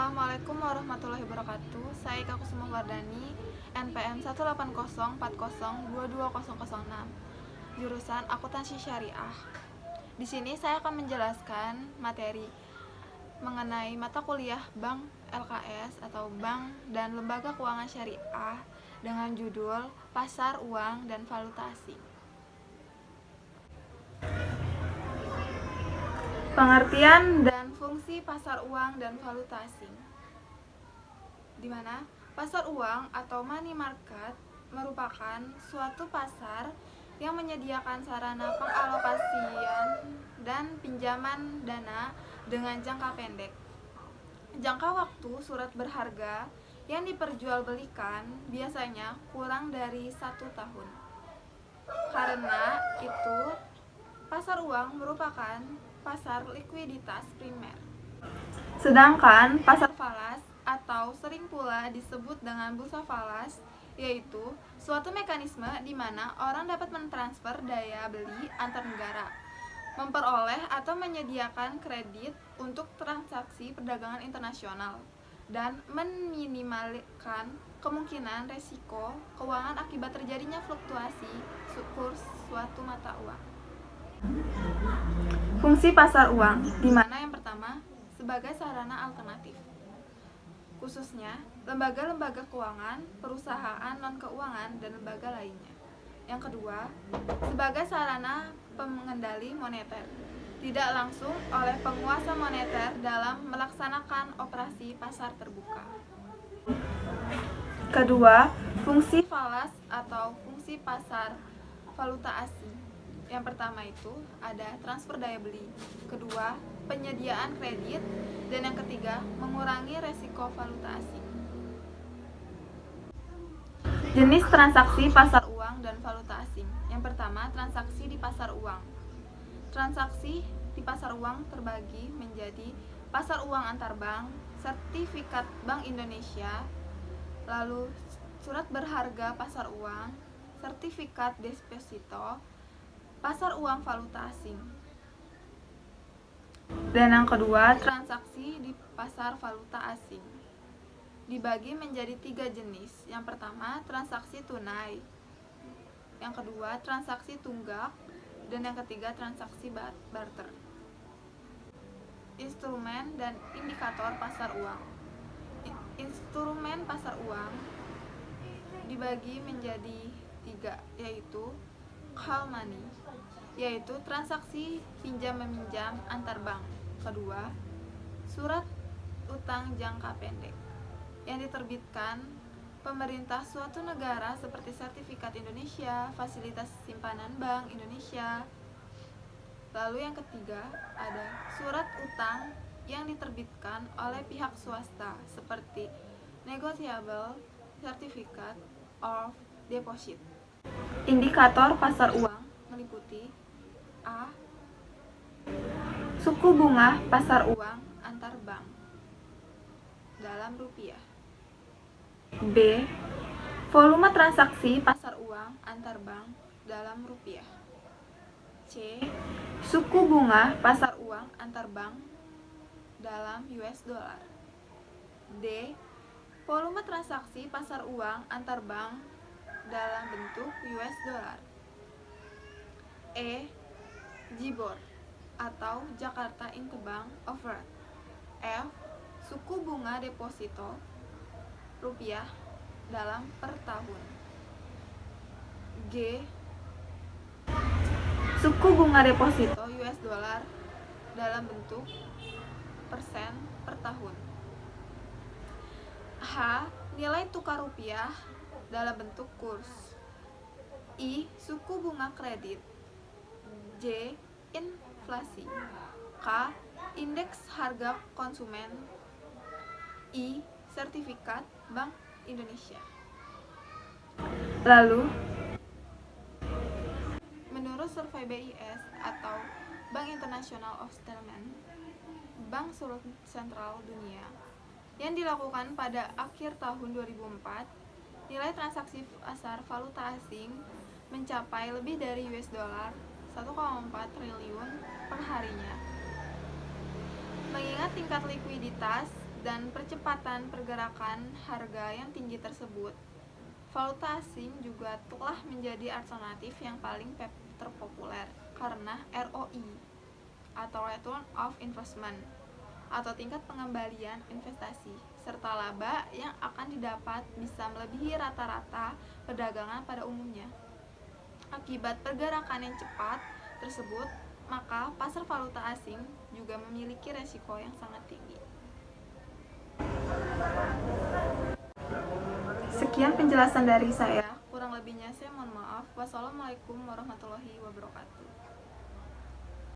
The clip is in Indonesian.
Assalamualaikum warahmatullahi wabarakatuh. Saya Ika Kusuma Wardani, NPM 18040220006, jurusan Akuntansi Syariah. Di sini saya akan menjelaskan materi mengenai mata kuliah Bank LKS atau Bank dan Lembaga Keuangan Syariah dengan judul Pasar Uang dan Valuta Asing. Pengertian dan fungsi pasar uang dan valuta asing, di mana pasar uang atau money market merupakan suatu pasar yang menyediakan sarana pengalokasian dan pinjaman dana dengan jangka pendek. Jangka waktu surat berharga yang diperjualbelikan biasanya kurang dari 1 tahun. Karena itu, pasar uang merupakan pasar likuiditas primer. Sedangkan pasar falas atau sering pula disebut dengan bursa falas, yaitu suatu mekanisme di mana orang dapat mentransfer daya beli antar negara, memperoleh atau menyediakan kredit untuk transaksi perdagangan internasional, dan meminimalkan kemungkinan resiko keuangan akibat terjadinya fluktuasi kurs suatu mata uang. Fungsi pasar uang, di mana yang pertama sebagai sarana alternatif, khususnya lembaga-lembaga keuangan, perusahaan non-keuangan, dan lembaga lainnya. Yang kedua, sebagai sarana pengendali moneter, tidak langsung oleh penguasa moneter dalam melaksanakan operasi pasar terbuka. Kedua, fungsi falas atau fungsi pasar valuta asing. Yang pertama itu ada transfer daya beli, kedua penyediaan kredit, dan yang ketiga mengurangi resiko valuta asing. Jenis transaksi pasar uang dan valuta asing. Yang pertama, transaksi di pasar uang. Transaksi di pasar uang terbagi menjadi pasar uang antar bank, sertifikat Bank Indonesia, lalu surat berharga pasar uang, sertifikat deposito, pasar uang valuta asing. Dan yang kedua, transaksi di pasar valuta asing dibagi menjadi 3 jenis. Yang pertama, transaksi tunai, yang kedua, transaksi tunggak, dan yang ketiga, transaksi barter. Instrumen dan indikator pasar uang. Instrumen pasar uang dibagi menjadi 3, yaitu call money, yaitu transaksi pinjam-meminjam antar bank. Kedua, surat utang jangka pendek yang diterbitkan pemerintah suatu negara seperti sertifikat Indonesia, fasilitas simpanan Bank Indonesia. Lalu yang ketiga, ada surat utang yang diterbitkan oleh pihak swasta seperti negotiable certificate of deposit. Indikator pasar uang meliputi A. Suku bunga pasar uang antar bank dalam rupiah. B. Volume transaksi pasar uang antar bank dalam rupiah. C. Suku bunga pasar uang antar bank dalam US dollar. D. Volume transaksi pasar uang antar bank dalam bentuk US dollar. E. JIBOR atau Jakarta Interbank Offer. F. Suku bunga deposito rupiah dalam per tahun. G. Suku bunga deposito US dollar dalam bentuk persen per tahun. H. Nilai tukar rupiah dalam bentuk kurs. I. Suku bunga kredit. J. Inflasi. K. Indeks harga konsumen. I. Sertifikat Bank Indonesia. Lalu, menurut survei BIS atau Bank International of Settlement, Bank Surut Sentral Dunia, yang dilakukan pada akhir tahun 2004, nilai transaksi pasar valuta asing mencapai lebih dari US dollar 1,4 triliun per harinya. Mengingat tingkat likuiditas dan percepatan pergerakan harga yang tinggi tersebut, valuta asing juga telah menjadi alternatif yang paling terpopuler karena ROI atau Return of Investment atau tingkat pengembalian investasi serta laba yang akan didapat bisa melebihi rata-rata perdagangan pada umumnya. Akibat pergerakan yang cepat tersebut, maka pasar valuta asing juga memiliki resiko yang sangat tinggi. Sekian penjelasan dari saya, kurang lebihnya saya mohon maaf. Wassalamualaikum warahmatullahi wabarakatuh.